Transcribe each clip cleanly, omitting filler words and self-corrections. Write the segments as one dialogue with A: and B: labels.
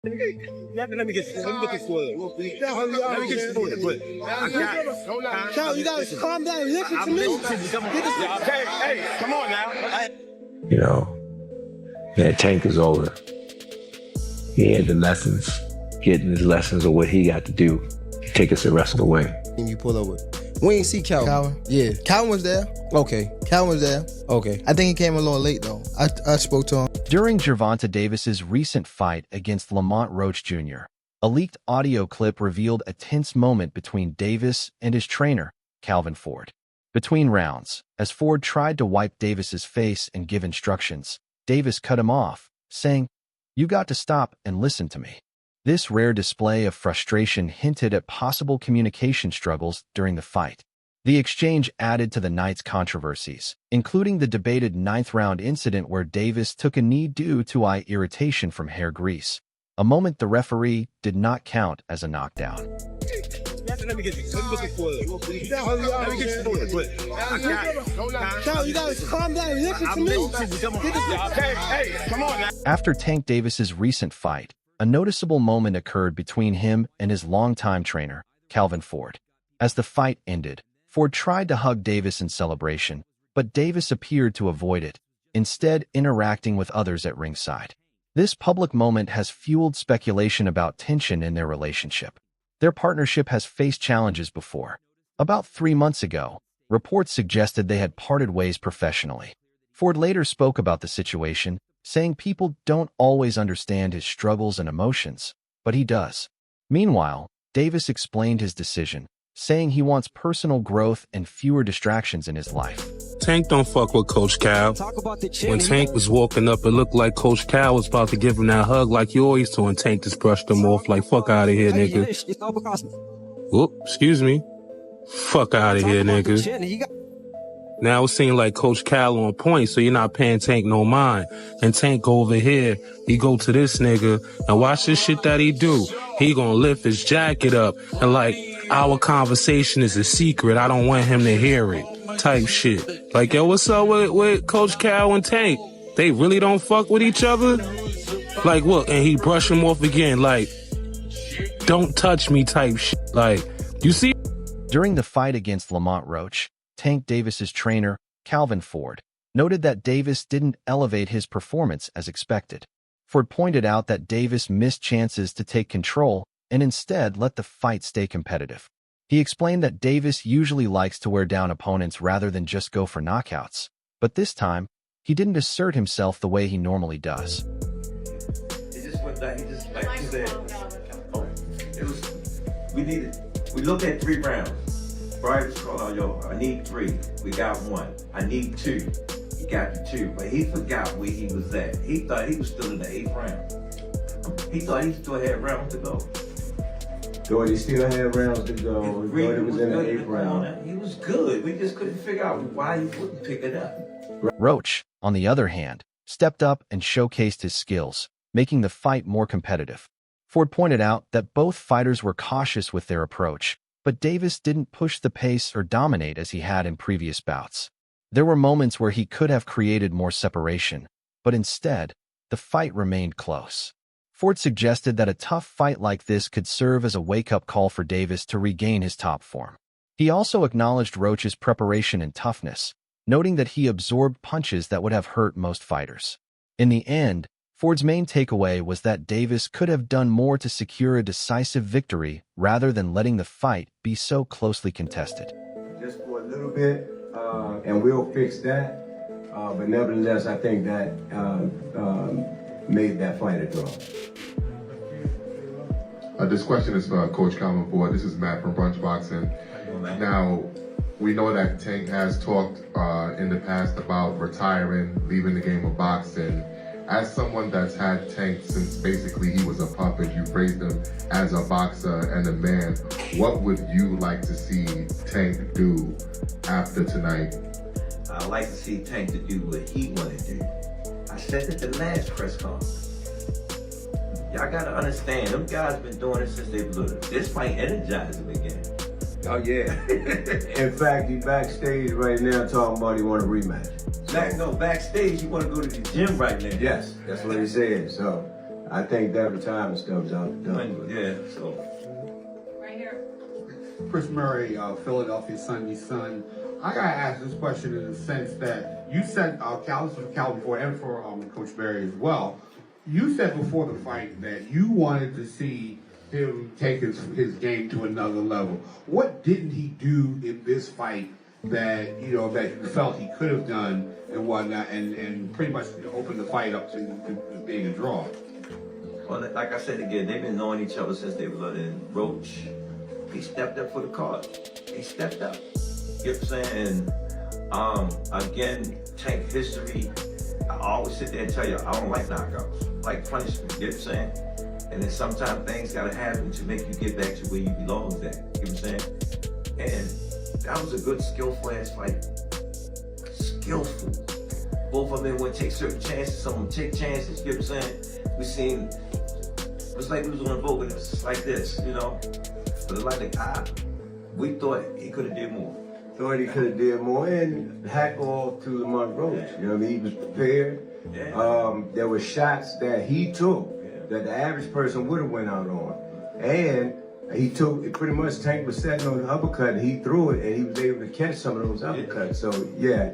A: Let me get spoiled. Let me get spoiled. But Cal, you gotta calm down and listen to me. Okay, hey, come on now.
B: You know, that Tank is older. He had the lessons, getting his lessons of what he got to do to take us the rest of the way.
C: And you pull over. We ain't see Calvin. Yeah, Calvin was there. Okay, Calvin was there. Okay, I think he came a little late though. I spoke to him.
D: During Gervonta Davis's recent fight against Lamont Roach Jr., a leaked audio clip revealed a tense moment between Davis and his trainer, Calvin Ford. Between rounds, as Ford tried to wipe Davis's face and give instructions, Davis cut him off, saying, "You got to stop and listen to me." This rare display of frustration hinted at possible communication struggles during the fight. The exchange added to the night's controversies, including the debated ninth-round incident where Davis took a knee due to eye irritation from hair grease, a moment the referee did not count as a knockdown.
A: Let me get spoiled. Cal, you gotta calm down and listen to me. Okay, hey, come on now.
D: After Tank Davis's recent fight, a noticeable moment occurred between him and his longtime trainer, Calvin Ford. As the fight ended, Ford tried to hug Davis in celebration, but Davis appeared to avoid it, instead interacting with others at ringside. This public moment has fueled speculation about tension in their relationship. Their partnership has faced challenges before. About 3 months ago, reports suggested they had parted ways professionally. Ford later spoke about the situation, saying people don't always understand his struggles and emotions, but he does. Meanwhile, Davis explained his decision, saying he wants personal growth and fewer distractions in his life.
E: Tank don't fuck with Coach Cal. When Tank was walking up, it looked like Coach Cal was about to give him that hug like you always do, and Tank just brushed him off like, fuck out of here, nigga. Whoop, excuse me. Fuck out of here, nigga. Now it seems like Coach Cal on point, so you're not paying Tank no mind. And Tank go over here, he go to this nigga, and watch this shit that he do. He gonna lift his jacket up, and like, our conversation is a secret, I don't want him to hear it, type shit. Like, yo, what's up with Coach Cal and Tank? They really don't fuck with each other? Like, what? And he brush him off again, like, don't touch me type shit. Like, you see?
D: During the fight against Lamont Roach, Tank Davis's trainer, Calvin Ford, noted that Davis didn't elevate his performance as expected. Ford pointed out that Davis missed chances to take control and instead let the fight stay competitive. He explained that Davis usually likes to wear down opponents rather than just go for knockouts, but this time, he didn't assert himself the way he normally does.
F: He just went down, he just, like you said, we looked at 3 rounds. Brian was calling out, yo, I need 3. We got 1. I need 2. He got the 2. But he forgot where he was at. He thought he was still in the 8th round. He thought he still had rounds to go.
C: Thought he still had rounds to go. He thought he was in the 8th round.
F: He was good. We just couldn't figure out why he wouldn't pick it up.
D: Roach, on the other hand, stepped up and showcased his skills, making the fight more competitive. Ford pointed out that both fighters were cautious with their approach, but Davis didn't push the pace or dominate as he had in previous bouts. There were moments where he could have created more separation, but instead, the fight remained close. Ford suggested that a tough fight like this could serve as a wake-up call for Davis to regain his top form. He also acknowledged Roach's preparation and toughness, noting that he absorbed punches that would have hurt most fighters. In the end, Ford's main takeaway was that Davis could have done more to secure a decisive victory rather than letting the fight be so closely contested.
C: Just for a little bit, and we'll fix that. But nevertheless, I think that made that fight a draw.
G: This question is for Coach Calvin Ford. This is Matt from Brunch Boxing. Now, we know that Tank has talked in the past about retiring, leaving the game of boxing. As someone that's had Tank since basically he was a puppet, you raised him as a boxer and a man, what would you like to see Tank do after tonight?
F: I'd like to see Tank to do what he want to do. I said it the last press conference. Y'all gotta understand, them guys been doing it since they were little. This might energize them again.
C: Oh yeah. In fact, he backstage right now talking about he want a rematch.
F: Backstage, you want to go to the gym right now.
C: Yes, that's what he said. So I think that retirement stuff is out the door.
F: Yeah, so.
H: Right here.
I: Chris Murray, Philadelphia Sunday Sun. I gotta ask this question in the sense that you said, Cal before and for Coach Berry as well. You said before the fight that you wanted to see him take his game to another level. What didn't he do in this fight that that you felt he could have done and whatnot, and pretty much opened the fight up to being a draw?
F: Well, like I said again, they've been knowing each other since they were in Roach. He stepped up for the card. He stepped up. You know what I'm saying? And again, Tank history. I always sit there and tell you, I don't like knockouts. I like punishment. You know what I'm saying? And then sometimes things gotta happen to make you get back to where you belong at. You know what I'm saying? And that was a good, skillful ass fight. Skillful. Both of them would take certain chances, some of them take chances. You know what I'm saying? We seen, it was like we was on a boat and it was just like this, you know? But like we thought he could have did more.
C: Thought he could have did more, and hat off to Lamont Roach. You know what I mean? He was prepared.
F: Yeah.
C: There were shots that he took that the average person would have went out on. And he took, pretty much Tank was setting on the uppercut, and he threw it, and he was able to catch some of those uppercuts. So, yeah,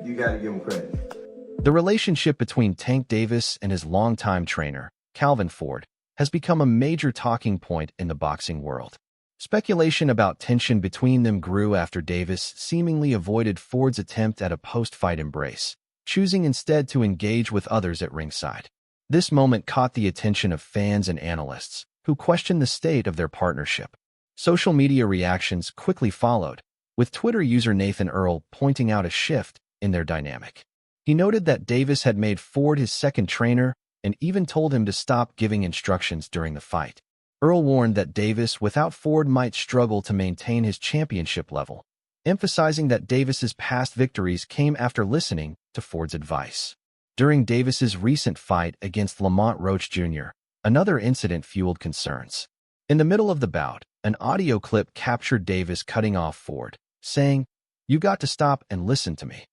C: you got to give him credit.
D: The relationship between Tank Davis and his longtime trainer, Calvin Ford, has become a major talking point in the boxing world. Speculation about tension between them grew after Davis seemingly avoided Ford's attempt at a post-fight embrace, choosing instead to engage with others at ringside. This moment caught the attention of fans and analysts, who questioned the state of their partnership. Social media reactions quickly followed, with Twitter user Nathan Earl pointing out a shift in their dynamic. He noted that Davis had made Ford his second trainer and even told him to stop giving instructions during the fight. Earl warned that Davis without Ford might struggle to maintain his championship level, emphasizing that Davis's past victories came after listening to Ford's advice. During Davis's recent fight against Lamont Roach Jr., another incident fueled concerns. In the middle of the bout, an audio clip captured Davis cutting off Ford, saying, "You got to stop and listen to me."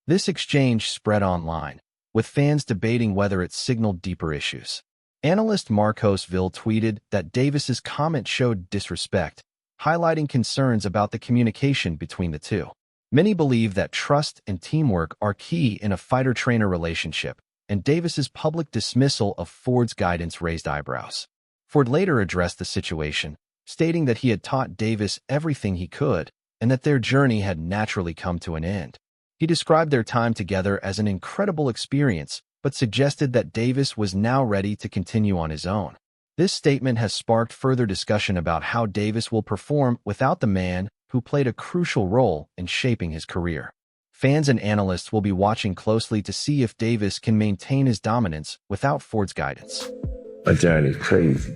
D: This exchange spread online, with fans debating whether it signaled deeper issues. Analyst Marcos Ville tweeted that Davis's comment showed disrespect, highlighting concerns about the communication between the two. Many believe that trust and teamwork are key in a fighter-trainer relationship, and Davis's public dismissal of Ford's guidance raised eyebrows. Ford later addressed the situation, stating that he had taught Davis everything he could and that their journey had naturally come to an end. He described their time together as an incredible experience, but suggested that Davis was now ready to continue on his own. This statement has sparked further discussion about how Davis will perform without the man who played a crucial role in shaping his career. Fans and analysts will be watching closely to see if Davis can maintain his dominance without Ford's guidance.
B: My journey's crazy.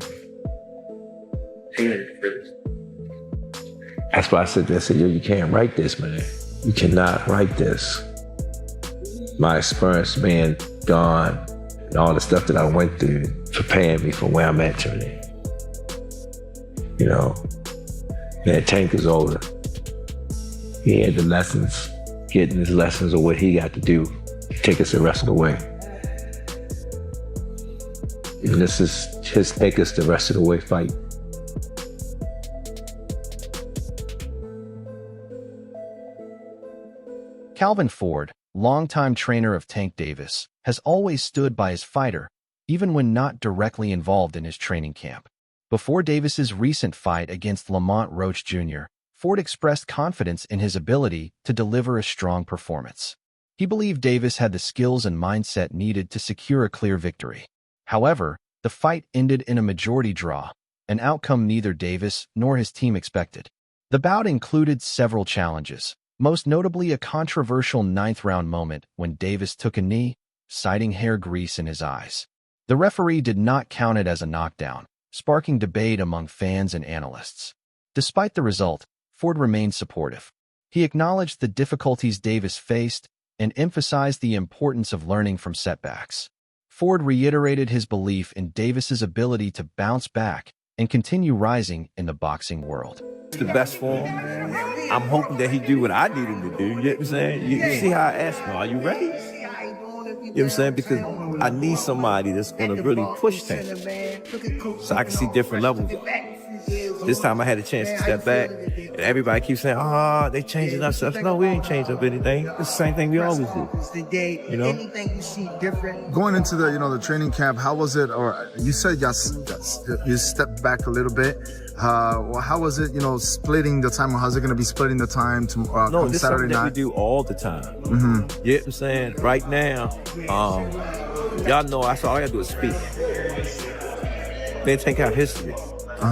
B: That's why I said, yo, you can't write this, man. You cannot write this. My experience being gone and all the stuff that I went through preparing me for where I'm at today. You know, man, Tank is older. He had the lessons, getting his lessons of what he got to do, take us the rest of the way. And this is his take us the rest of the way fight.
D: Calvin Ford, longtime trainer of Tank Davis, has always stood by his fighter, even when not directly involved in his training camp. Before Davis's recent fight against Lamont Roach Jr., Ford expressed confidence in his ability to deliver a strong performance. He believed Davis had the skills and mindset needed to secure a clear victory. However, the fight ended in a majority draw, an outcome neither Davis nor his team expected. The bout included several challenges, most notably a controversial ninth-round moment when Davis took a knee, citing hair grease in his eyes. The referee did not count it as a knockdown, sparking debate among fans and analysts. Despite the result, Ford remained supportive. He acknowledged the difficulties Davis faced and emphasized the importance of learning from setbacks. Ford reiterated his belief in Davis's ability to bounce back and continue rising in the boxing world.
J: The best for him. I'm hoping that he do what I need him to do. You know what I'm saying? You see how I asked him, are you ready?
B: what I'm saying? Because I need somebody that's going to really push Tank, so I can see different levels. This time I had a chance to step back, and everybody keeps saying, they changing up stuff. No, we ain't changed up anything. It's the same thing we always do. You know?
J: Going into the, the training camp, how was it? Or you said you stepped back a little bit. How was it, splitting the time? How's it going to be splitting the time to
B: No, this is
J: Saturday
B: something that
J: night?
B: we do all the time.
J: Mm-hmm.
B: You know what I'm saying? Right now, y'all know all I got to do is speak. Then take out history.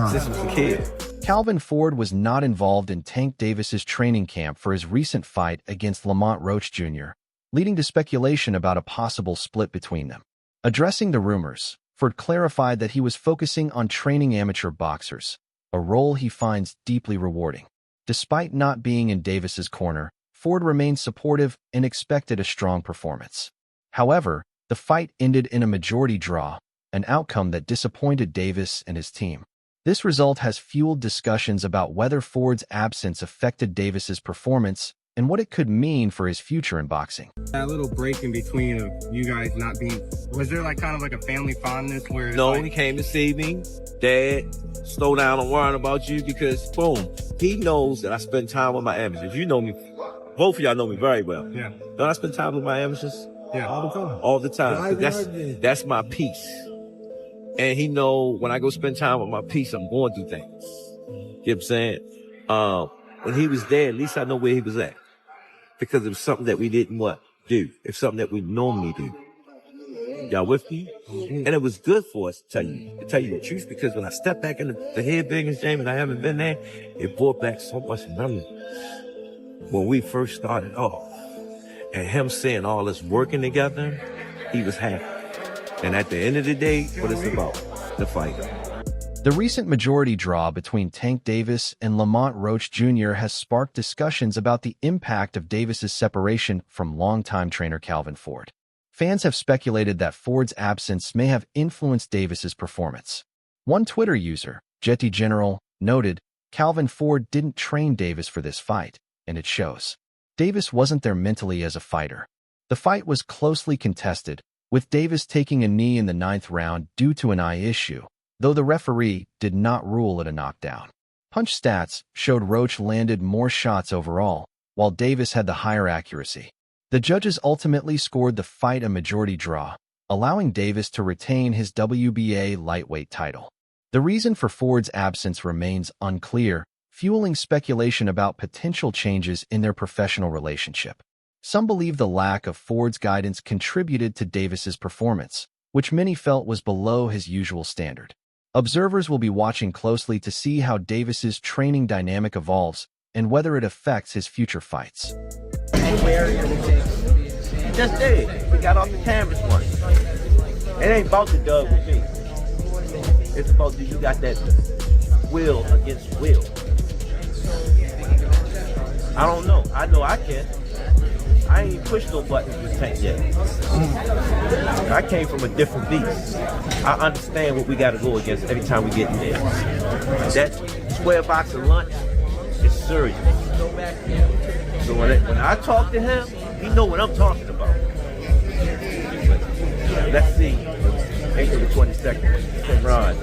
B: Since he was a kid.
D: Calvin Ford was not involved in Tank Davis's training camp for his recent fight against Lamont Roach Jr., leading to speculation about a possible split between them. Addressing the rumors, Ford clarified that he was focusing on training amateur boxers, a role he finds deeply rewarding. Despite not being in Davis's corner, Ford remained supportive and expected a strong performance. However, the fight ended in a majority draw, an outcome that disappointed Davis and his team. This result has fueled discussions about whether Ford's absence affected Davis's performance and what it could mean for his future in boxing.
K: That little break in between of you guys not being, was there kind of a family fondness where?
B: No, he came to see me. Dad, slow down, I'm worrying about you because, boom, he knows that I spend time with my amateurs. You know me, both of y'all know me very well.
K: Yeah.
B: Don't I spend time with my amateurs?
K: Yeah, all the time.
B: All the time. That's my peace. And he know when I go spend time with my peace, I'm going through things. You know what I'm saying? When he was there, at least I know where he was at. Because it was something that we didn't do. It's something that we normally do. Y'all with me? And it was good for us to tell you the truth, because when I stepped back in the head biggest game and I haven't been there, it brought back so much memories. When we first started off, and him seeing all us working together, he was happy. And at the end of the day, what it's about, the fight.
D: The recent majority draw between Tank Davis and Lamont Roach Jr. has sparked discussions about the impact of Davis's separation from longtime trainer Calvin Ford. Fans have speculated that Ford's absence may have influenced Davis's performance. One Twitter user, Jetty General, noted, Calvin Ford didn't train Davis for this fight, and it shows. Davis wasn't there mentally as a fighter. The fight was closely contested, with Davis taking a knee in the 9th round due to an eye issue, though the referee did not rule it a knockdown. Punch stats showed Roach landed more shots overall, while Davis had the higher accuracy. The judges ultimately scored the fight a majority draw, allowing Davis to retain his WBA lightweight title. The reason for Ford's absence remains unclear, fueling speculation about potential changes in their professional relationship. Some believe the lack of Ford's guidance contributed to Davis's performance, which many felt was below his usual standard. Observers will be watching closely to see how Davis's training dynamic evolves and whether it affects his future fights.
B: Just did. We got off the canvas once. It ain't about the dub with me. It's about you got that will against will. I don't know. I know I can. I ain't pushed no buttons with Tank yet. I came from a different beast. I understand what we got to go against every time we get in there. That square box of lunch is serious. So when I talk to him, he know what I'm talking about. But let's see. April the 22nd. Ron,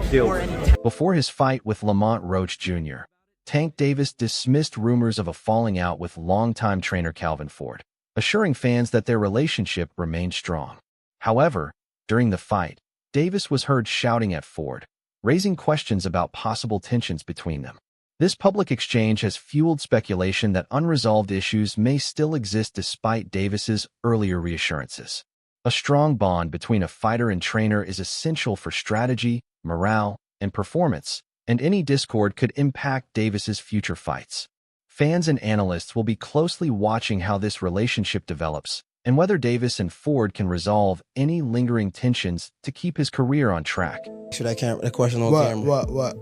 B: deal with it.
D: Before his fight with Lamont Roach Jr., Tank Davis dismissed rumors of a falling out with longtime trainer Calvin Ford, assuring fans that their relationship remained strong. However, during the fight, Davis was heard shouting at Ford, raising questions about possible tensions between them. This public exchange has fueled speculation that unresolved issues may still exist despite Davis's earlier reassurances. A strong bond between a fighter and trainer is essential for strategy, morale, and performance, and any discord could impact Davis's future fights. Fans and analysts will be closely watching how this relationship develops and whether Davis and Ford can resolve any lingering tensions to keep his career on track.
L: Should I the question on camera?
J: What?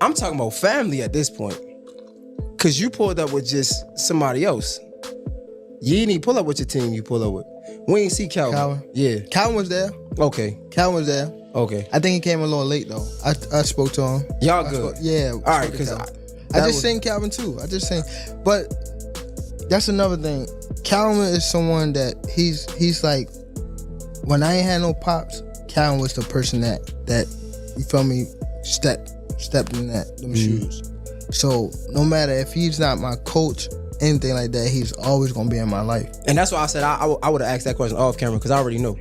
L: I'm talking about family at this point. Cause you pulled up with just somebody else. You didn't even pull up with your team you pulled up with. We ain't see Calvin. Yeah.
M: Calvin was there.
L: Okay.
M: Calvin was there.
L: Okay.
M: I think he came a little late though. I spoke to him.
L: Y'all good?
M: Yeah.
L: All right, because
M: I just seen Calvin too. But that's another thing. Calvin is someone that he's like, when I ain't had no pops, Calvin was the person that you feel me, stepped in them shoes. So no matter if he's not my coach, anything like that, he's always gonna be in my life.
L: And that's why I said I would have asked that question off camera because I already know.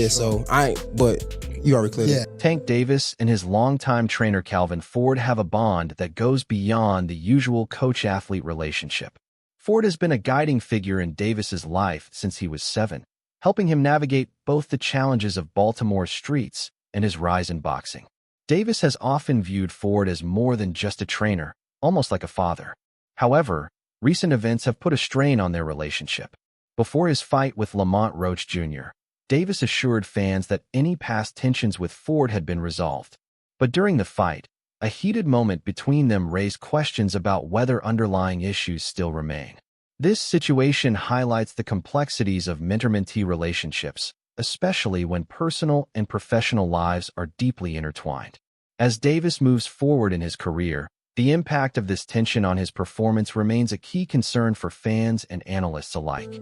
L: So I ain't, but you already cleared it.
D: Tank Davis and his longtime trainer Calvin Ford have a bond that goes beyond the usual coach-athlete relationship. Ford has been a guiding figure in Davis's life since he was 7, helping him navigate both the challenges of Baltimore's streets and his rise in boxing. Davis has often viewed Ford as more than just a trainer, almost like a father. However, recent events have put a strain on their relationship. Before his fight with Lamont Roach Jr., Davis assured fans that any past tensions with Ford had been resolved. But during the fight, a heated moment between them raised questions about whether underlying issues still remain. This situation highlights the complexities of mentor-mentee relationships, especially when personal and professional lives are deeply intertwined. As Davis moves forward in his career, the impact of this tension on his performance remains a key concern for fans and analysts alike.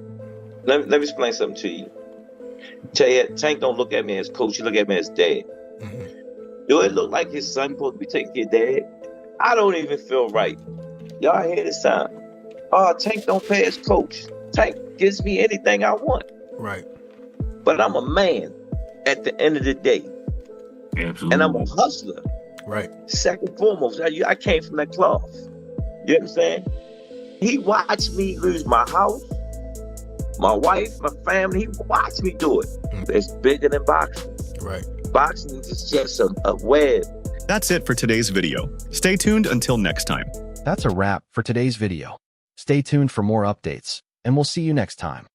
F: Let me explain something to you. Tank don't look at me as coach, he look at me as dad. Do it look like his son supposed to be taking care of dad? I don't even feel right. Y'all hear this sound? Oh, Tank don't pay his coach. Tank gives me anything I want.
E: Right.
F: But I'm a man at the end of the day.
E: Absolutely.
F: And I'm a hustler.
E: Right.
F: Second and foremost, I came from that cloth. You know what I'm saying? He watched me lose my house, my wife, my family. He watched me do it. It's bigger than boxing.
E: Right.
F: Boxing is just a web.
N: That's it for today's video. Stay tuned until next time.
D: That's a wrap for today's video. Stay tuned for more updates, and we'll see you next time.